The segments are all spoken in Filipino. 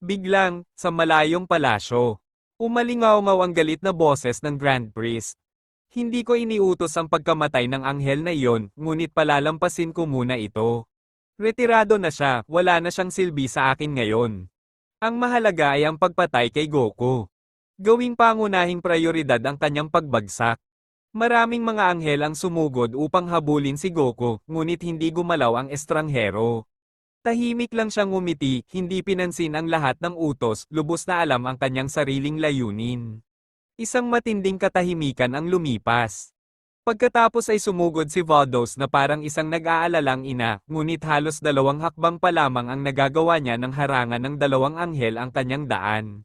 Biglang, sa malayong palasyo, umalingaw-ngaw ang galit na boses ng Grand Priest. Hindi ko iniutos ang pagkamatay ng anghel na iyon, ngunit palalampasin ko muna ito. Retirado na siya, wala na siyang silbi sa akin ngayon. Ang mahalaga ay ang pagpatay kay Goku. Gawing pangunahing prioridad ang kanyang pagbagsak. Maraming mga anghel ang sumugod upang habulin si Goku, ngunit hindi gumalaw ang estranghero. Tahimik lang siyang ngumiti, hindi pinansin ang lahat ng utos, lubos na alam ang kanyang sariling layunin. Isang matinding katahimikan ang lumipas. Pagkatapos ay sumugod si Vados na parang isang nag-aalalang ina, ngunit halos 2 hakbang pa lamang ang nagagawa niya ng harangan ng 2 anghel ang kanyang daan.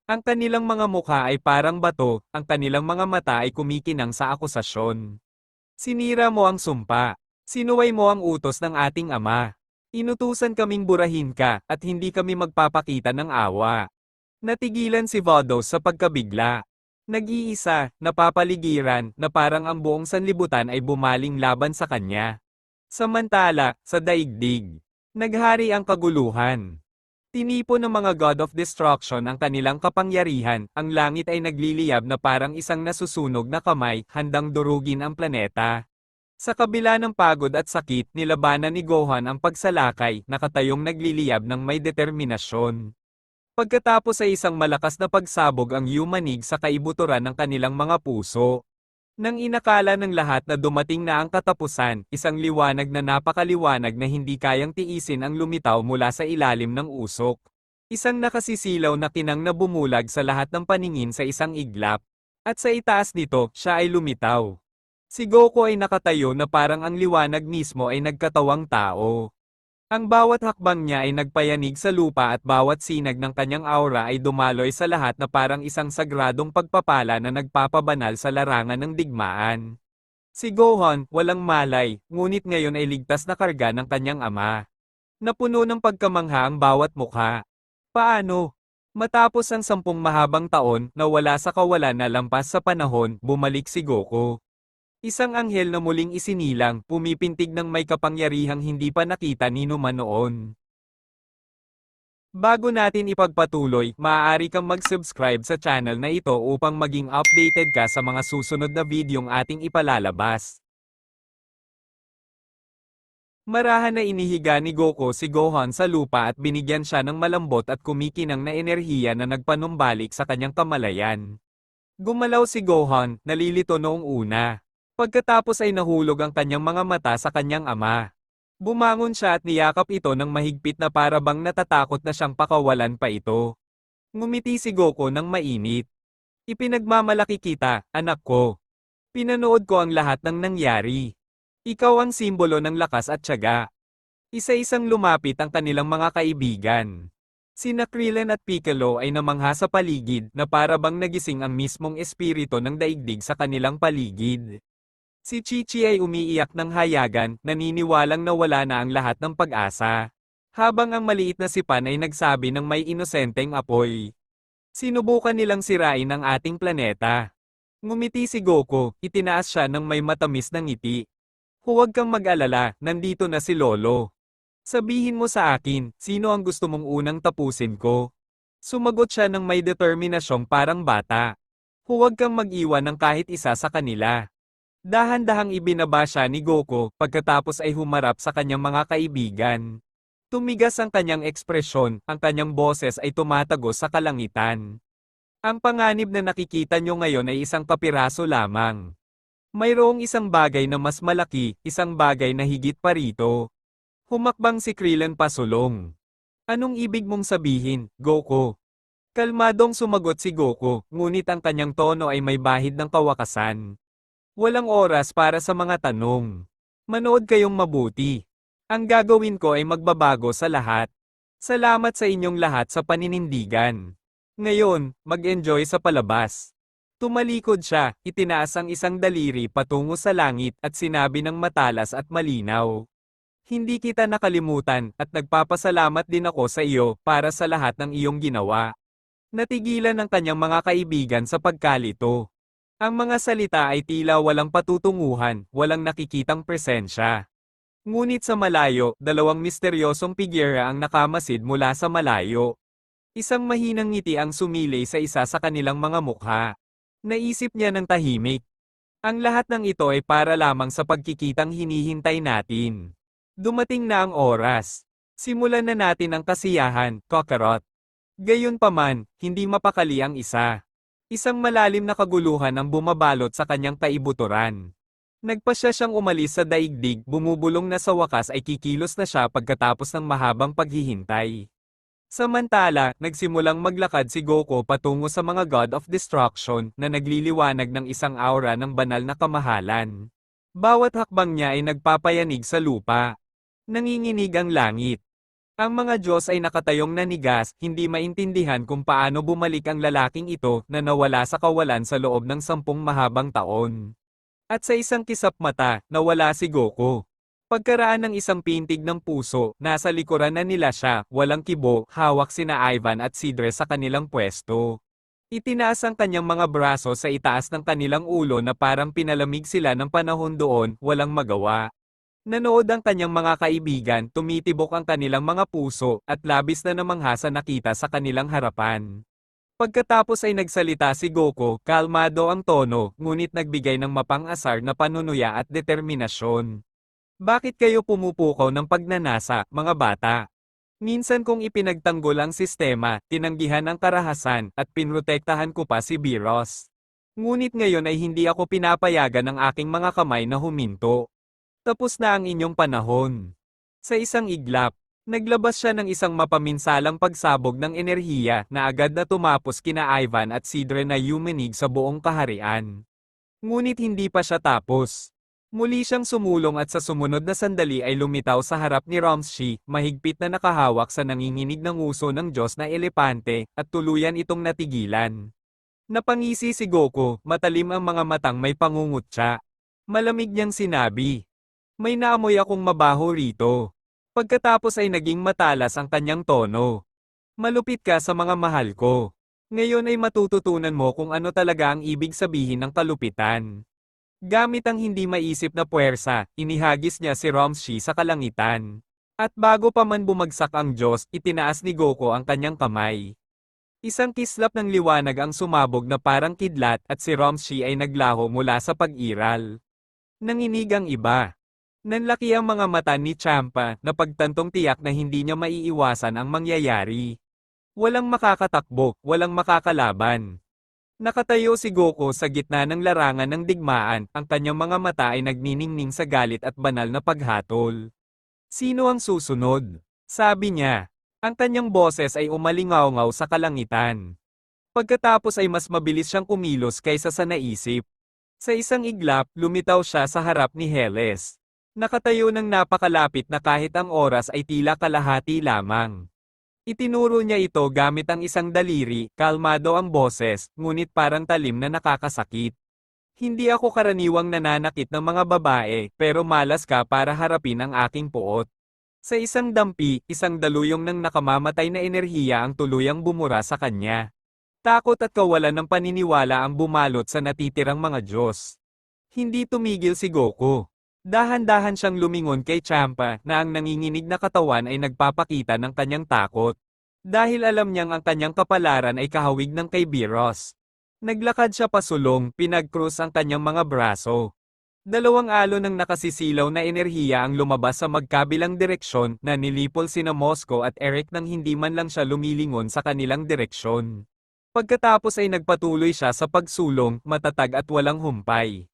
Ang kanilang mga mukha ay parang bato, ang kanilang mga mata ay kumikinang sa akusasyon. Sinira mo ang sumpa. Sinuway mo ang utos ng ating ama. Inutusan kaming burahin ka, at hindi kami magpapakita ng awa. Natigilan si Vados sa pagkabigla. Nag-iisa, napapaligiran, na parang ang buong sanlibutan ay bumaling laban sa kanya. Samantala, sa daigdig, naghari ang kaguluhan. Tinipon ng mga God of Destruction ang kanilang kapangyarihan, ang langit ay nagliliyab na parang isang nasusunog na kamay, handang durugin ang planeta. Sa kabila ng pagod at sakit, nilabanan ni Gohan ang pagsalakay, nakatayong nagliliyab ng may determinasyon. Pagkatapos ay isang malakas na pagsabog ang yumanig sa kaibuturan ng kanilang mga puso. Nang inakala ng lahat na dumating na ang katapusan, isang liwanag na napakaliwanag na hindi kayang tiisin ang lumitaw mula sa ilalim ng usok. Isang nakasisilaw na kinang na bumulag sa lahat ng paningin sa isang iglap. At sa itaas nito, siya ay lumitaw. Si Goku ay nakatayo na parang ang liwanag mismo ay nagkatawang tao. Ang bawat hakbang niya ay nagpayanig sa lupa at bawat sinag ng kanyang aura ay dumaloy sa lahat na parang isang sagradong pagpapala na nagpapabanal sa larangan ng digmaan. Si Gohan, walang malay, ngunit ngayon ay ligtas na karga ng kanyang ama. Napuno ng pagkamangha ang bawat mukha. Paano? Matapos ang 10 mahabang taon na wala sa kawalan na lampas sa panahon, bumalik si Goku. Isang anghel na muling isinilang, pumipintig ng may kapangyarihang hindi pa nakita ni numan noon. Bago natin ipagpatuloy, maaari kang mag-subscribe sa channel na ito upang maging updated ka sa mga susunod na videong ating ipalalabas. Marahan na inihiga ni Goku si Gohan sa lupa at binigyan siya ng malambot at kumikinang na enerhiya na nagpanumbalik sa kanyang kamalayan. Gumalaw si Gohan, nalilito noong una. Pagkatapos ay nahulog ang kanyang mga mata sa kanyang ama. Bumangon siya at niyakap ito ng mahigpit na para bang natatakot na siyang pakawalan pa ito. Ngumiti si Goku ng mainit. Ipinagmamalaki kita, anak ko. Pinanood ko ang lahat ng nangyari. Ikaw ang simbolo ng lakas at tiyaga. Isa-isang lumapit ang kanilang mga kaibigan. Sina Krillin at Piccolo ay namangha sa paligid na para bang nagising ang mismong espiritu ng daigdig sa kanilang paligid. Si Chi-Chi ay umiiyak ng hayagan, naniniwalang nawala na ang lahat ng pag-asa. Habang ang maliit na si Pan ay nagsabi ng may inosenteng apoy. Sinubukan nilang sirain ang ating planeta. Ngumiti si Goku, itinaas siya ng may matamis na ngiti. Huwag kang mag-alala, nandito na si Lolo. Sabihin mo sa akin, sino ang gusto mong unang tapusin ko? Sumagot siya ng may determinasyong parang bata. Huwag kang mag-iwan ng kahit isa sa kanila. Dahan-dahang ibinaba siya ni Goku, pagkatapos ay humarap sa kanyang mga kaibigan. Tumigas ang kanyang ekspresyon, ang kanyang boses ay tumatagos sa kalangitan. Ang panganib na nakikita nyo ngayon ay isang kapiraso lamang. Mayroong isang bagay na mas malaki, isang bagay na higit pa rito. Humakbang si Krillin pasulong. Anong ibig mong sabihin, Goku? Kalmadong sumagot si Goku, ngunit ang kanyang tono ay may bahid ng kawakasan. Walang oras para sa mga tanong. Manood kayong mabuti. Ang gagawin ko ay magbabago sa lahat. Salamat sa inyong lahat sa paninindigan. Ngayon, mag-enjoy sa palabas. Tumalikod siya, itinaas ang isang daliri patungo sa langit at sinabi ng matalas at malinaw. Hindi kita nakalimutan at nagpapasalamat din ako sa iyo para sa lahat ng iyong ginawa. Natigilan ang kanyang mga kaibigan sa pagkalito. Ang mga salita ay tila walang patutunguhan, walang nakikitang presensya. Ngunit sa malayo, 2 misteryosong figura ang nakamasid mula sa malayo. Isang mahinang ngiti ang sumilay sa isa sa kanilang mga mukha. Naisip niya ng tahimik. Ang lahat ng ito ay para lamang sa pagkikitang hinihintay natin. Dumating na ang oras. Simulan na natin ang kasiyahan, Kakarot. Gayunpaman, hindi mapakali ang isa. Isang malalim na kaguluhan ang bumabalot sa kanyang kaibuturan. Nagpasya siyang umalis sa daigdig, bumubulong na sa wakas ay kikilos na siya pagkatapos ng mahabang paghihintay. Samantala, nagsimulang maglakad si Goku patungo sa mga God of Destruction na nagliliwanag ng isang aura ng banal na kamahalan. Bawat hakbang niya ay nagpapayanig sa lupa. Nanginginig ang langit. Ang mga Diyos ay nakatayong nanigas, hindi maintindihan kung paano bumalik ang lalaking ito na nawala sa kawalan sa loob ng 10 mahabang taon. At sa isang kisap mata, nawala si Goku. Pagkaraan ng isang pintig ng puso, nasa likuran na nila siya, walang kibo, hawak sina Ivan at Sidre sa kanilang pwesto. Itinaas ang kanyang mga braso sa itaas ng kanilang ulo na parang pinalamig sila ng panahon doon, walang magawa. Nanood ang kanyang mga kaibigan, tumitibok ang kanilang mga puso, at labis na namangha sa nakita sa kanilang harapan. Pagkatapos ay nagsalita si Goku, kalmado ang tono, ngunit nagbigay ng mapang-asar na panunuya at determinasyon. Bakit kayo pumupukaw ng pagnanasa, mga bata? Minsan kong ipinagtanggol ang sistema, tinanggihan ang karahasan, at pinrotektahan ko pa si Beerus. Ngunit ngayon ay hindi ako pinapayagan ng aking mga kamay na huminto. Tapos na ang inyong panahon. Sa isang iglap, naglabas siya ng isang mapaminsalang pagsabog ng enerhiya na agad na tumapos kina Ivan at Sidre na yumanig sa buong kaharian. Ngunit hindi pa siya tapos. Muli siyang sumulong at sa sumunod na sandali ay lumitaw sa harap ni Ramshi, mahigpit na nakahawak sa nanginginig ng uso ng Diyos na elepante, at tuluyan itong natigilan. Napangisi si Goku, matalim ang mga matang may pangungutya. Malamig niyang sinabi, "May naamoy akong mabaho rito." Pagkatapos ay naging matalas ang kanyang tono. "Malupit ka sa mga mahal ko. Ngayon ay matututunan mo kung ano talaga ang ibig sabihin ng kalupitan." Gamit ang hindi maisip na puwersa, inihagis niya si Ramshi sa kalangitan. At bago pa man bumagsak ang Diyos, itinaas ni Goku ang kanyang kamay. Isang kislap ng liwanag ang sumabog na parang kidlat at si Ramshi ay naglaho mula sa pag-iral. Nanginig ang iba. Nanlaki ang mga mata ni Champa na pagtantong tiyak na hindi niya maiiwasan ang mangyayari. Walang makakatakbo, walang makakalaban. Nakatayo si Goku sa gitna ng larangan ng digmaan, ang kanyang mga mata ay nagniningning sa galit at banal na paghatol. Sino ang susunod? Sabi niya. Ang kanyang boses ay umalingaw-ngaw sa kalangitan. Pagkatapos ay mas mabilis siyang kumilos kaysa sa naisip. Sa isang iglap, lumitaw siya sa harap ni Heles. Nakatayo ng napakalapit na kahit ang oras ay tila kalahati lamang. Itinuro niya ito gamit ang isang daliri, kalmado ang boses, ngunit parang talim na nakakasakit. Hindi ako karaniwang nananakit ng mga babae, pero malas ka para harapin ang aking puot. Sa isang dampi, isang daluyong ng nakamamatay na enerhiya ang tuluyang bumura sa kanya. Takot at kawalan ng paniniwala ang bumalot sa natitirang mga Diyos. Hindi tumigil si Goku. Dahan-dahan siyang lumingon kay Champa na ang nanginginig na katawan ay nagpapakita ng kanyang takot. Dahil alam niyang ang kanyang kapalaran ay kahawig ng kay Beerus. Naglakad siya pasulong, pinag-cross ang kanyang mga braso. Dalawang alon ng nakasisilaw na enerhiya ang lumabas sa magkabilang direksyon na nilipol sina Moscow at Eric nang hindi man lang siya lumilingon sa kanilang direksyon. Pagkatapos ay nagpatuloy siya sa pagsulong, matatag at walang humpay.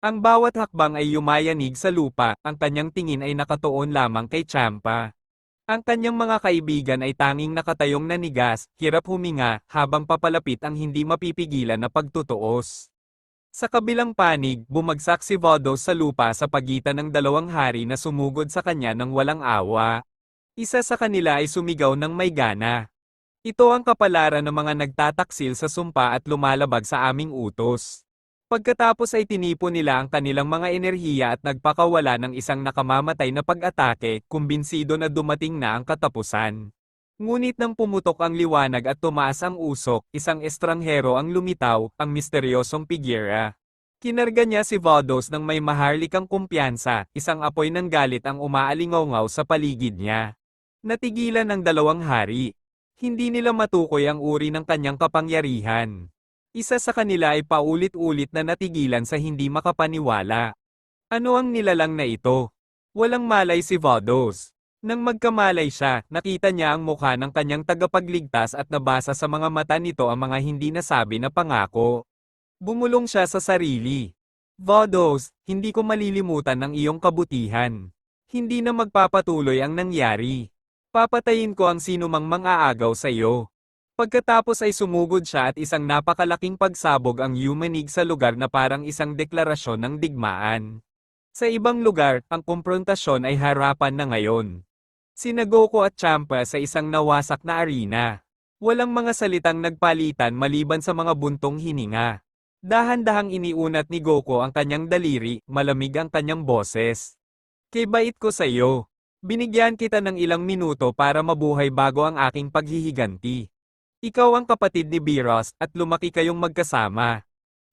Ang bawat hakbang ay yumayanig sa lupa, ang kanyang tingin ay nakatuon lamang kay Champa. Ang kanyang mga kaibigan ay tanging nakatayong nanigas, hirap huminga, habang papalapit ang hindi mapipigilan na pagtutuos. Sa kabilang panig, bumagsak si Vados sa lupa sa pagitan ng dalawang hari na sumugod sa kanya ng walang awa. Isa sa kanila ay sumigaw ng may gana. Ito ang kapalaran ng mga nagtataksil sa sumpa at lumalabag sa aming utos. Pagkatapos ay tinipon nila ang kanilang mga enerhiya at nagpakawala ng isang nakamamatay na pag-atake, kumbinsido na dumating na ang katapusan. Ngunit nang pumutok ang liwanag at tumaas ang usok, isang estranghero ang lumitaw, ang misteryosong Pigira. Kinarga niya si Vados ng may maharlikang kumpiyansa, isang apoy ng galit ang umaalingaw-ngaw sa paligid niya. Natigilan ang dalawang hari. Hindi nila matukoy ang uri ng kanyang kapangyarihan. Isa sa kanila ay paulit-ulit na natigilan sa hindi makapaniwala. Ano ang nilalang na ito? Walang malay si Vados. Nang magkamalay siya, nakita niya ang mukha ng kanyang tagapagligtas at nabasa sa mga mata nito ang mga hindi nasabi na pangako. Bumulong siya sa sarili. Vados, hindi ko malilimutan ang iyong kabutihan. Hindi na magpapatuloy ang nangyari. Papatayin ko ang sinumang mang-aagaw sa iyo. Pagkatapos ay sumugod siya at isang napakalaking pagsabog ang yumanig sa lugar na parang isang deklarasyon ng digmaan. Sa ibang lugar, ang komprontasyon ay harapan na ngayon. Sina Goku at Champa sa isang nawasak na arena. Walang mga salitang nagpalitan maliban sa mga buntong hininga. Dahan-dahang iniunat ni Goku ang kanyang daliri, malamig ang kanyang boses. Kay bait ko sa iyo. Binigyan kita ng ilang minuto para mabuhay bago ang aking paghihiganti. Ikaw ang kapatid ni Beerus at lumaki kayong magkasama.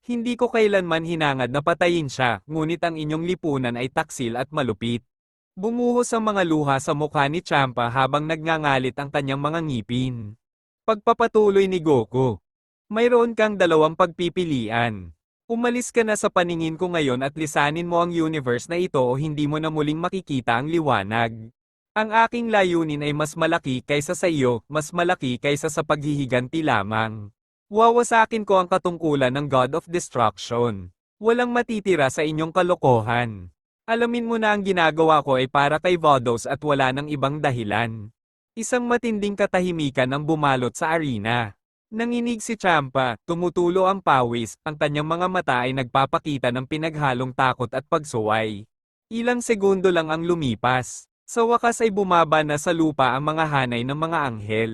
Hindi ko kailanman hinangad na patayin siya, ngunit ang inyong lipunan ay taksil at malupit. Bumuhos ang mga luha sa mukha ni Champa habang nagngangalit ang kanyang mga ngipin. Pagpapatuloy ni Goku. Mayroon kang dalawang pagpipilian. Umalis ka na sa paningin ko ngayon at lisanin mo ang universe na ito o hindi mo na muling makikita ang liwanag. Ang aking layunin ay mas malaki kaysa sa iyo, mas malaki kaysa sa paghihiganti lamang. Wawasakin ko ang katungkulan ng God of Destruction. Walang matitira sa inyong kalokohan. Alamin mo na ang ginagawa ko ay para kay Vados at wala ng ibang dahilan. Isang matinding katahimikan ang bumalot sa arena. Nanginig si Champa, tumutulo ang pawis, ang kanyang mga mata ay nagpapakita ng pinaghalong takot at pagsuway. Ilang segundo lang ang lumipas. Sa wakas ay bumaba na sa lupa ang mga hanay ng mga anghel.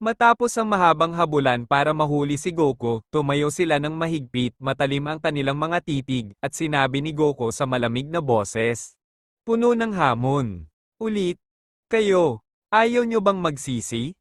Matapos ang mahabang habulan para mahuli si Goku, tumayo sila ng mahigpit, matalim ang kanilang mga titig, at sinabi ni Goku sa malamig na boses. Puno ng hamon. Ulit. Kayo, ayaw nyo bang magsisi?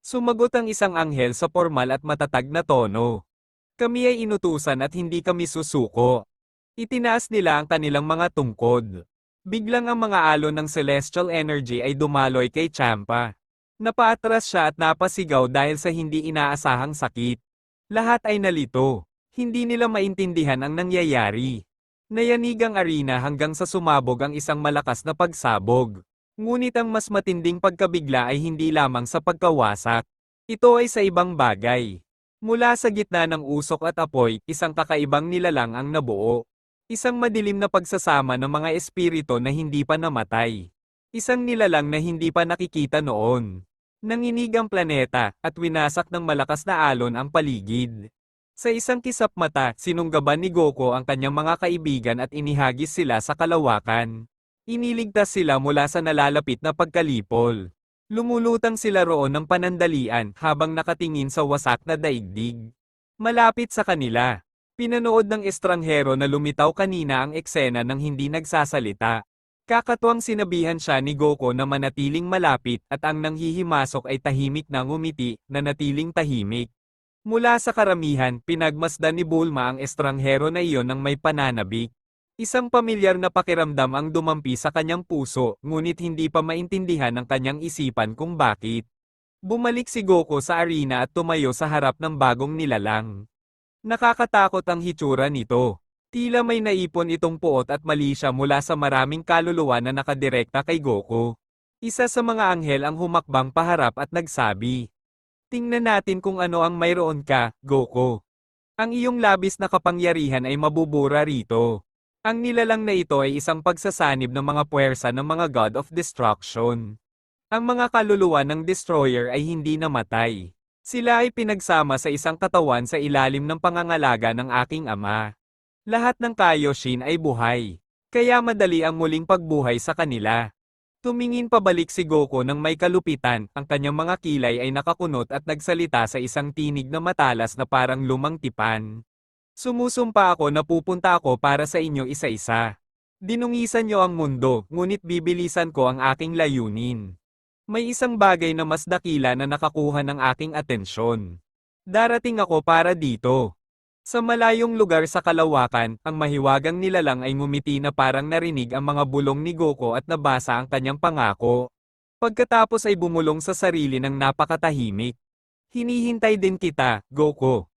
Sumagot ang isang anghel sa formal at matatag na tono. Kami ay inutusan at hindi kami susuko. Itinaas nila ang kanilang mga tungkod. Biglang ang mga alon ng celestial energy ay dumaloy kay Champa. Napaatras siya at napasigaw dahil sa hindi inaasahang sakit. Lahat ay nalito. Hindi nila maintindihan ang nangyayari. Nayanig ang arena hanggang sa sumabog ang isang malakas na pagsabog. Ngunit ang mas matinding pagkabigla ay hindi lamang sa pagkawasak. Ito ay sa ibang bagay. Mula sa gitna ng usok at apoy, isang kakaibang nilalang ang nabuo. Isang madilim na pagsasama ng mga espiritu na hindi pa namatay. Isang nilalang na hindi pa nakikita noon. Nanginig ang planeta, at winasak ng malakas na alon ang paligid. Sa isang kisap mata, sinunggaban ni Goku ang kanyang mga kaibigan at inihagis sila sa kalawakan. Iniligtas sila mula sa nalalapit na pagkalipol. Lumulutang sila roon ng panandalian habang nakatingin sa wasak na daigdig. Malapit sa kanila. Pinanood ng estranghero na lumitaw kanina ang eksena ng hindi nagsasalita. Kakatuwang sinabihan siya ni Goku na manatiling malapit at ang nanghihimasok ay tahimik na ngumiti, na natiling tahimik. Mula sa karamihan, pinagmasdan ni Bulma ang estranghero na iyon ng may pananabik. Isang pamilyar na pakiramdam ang dumampi sa kanyang puso, ngunit hindi pa maintindihan ng kanyang isipan kung bakit. Bumalik si Goku sa arena at tumayo sa harap ng bagong nilalang. Nakakatakot ang hitsura nito. Tila may naipon itong puot at mali siya mula sa maraming kaluluwa na nakadirekta kay Goku. Isa sa mga anghel ang humakbang paharap at nagsabi. Tingnan natin kung ano ang mayroon ka, Goku. Ang iyong labis na kapangyarihan ay mabubura rito. Ang nilalang na ito ay isang pagsasanib ng mga puwersa ng mga God of Destruction. Ang mga kaluluwa ng Destroyer ay hindi namatay. Sila ay pinagsama sa isang katawan sa ilalim ng pangangalaga ng aking ama. Lahat ng Kaioshin ay buhay. Kaya madali ang muling pagbuhay sa kanila. Tumingin pabalik si Goku ng may kalupitan, ang kanyang mga kilay ay nakakunot at nagsalita sa isang tinig na matalas na parang lumang tipan. Sumusumpa ako na pupunta ako para sa inyo isa-isa. Dinungisan niyo ang mundo, ngunit bibilisan ko ang aking layunin. May isang bagay na mas dakila na nakakuha ng aking atensyon. Darating ako para dito. Sa malayong lugar sa kalawakan, ang mahiwagang nilalang ay ngumiti na parang narinig ang mga bulong ni Goku at nabasa ang kanyang pangako. Pagkatapos ay bumulong sa sarili ng napakatahimik. Hinihintay din kita, Goku.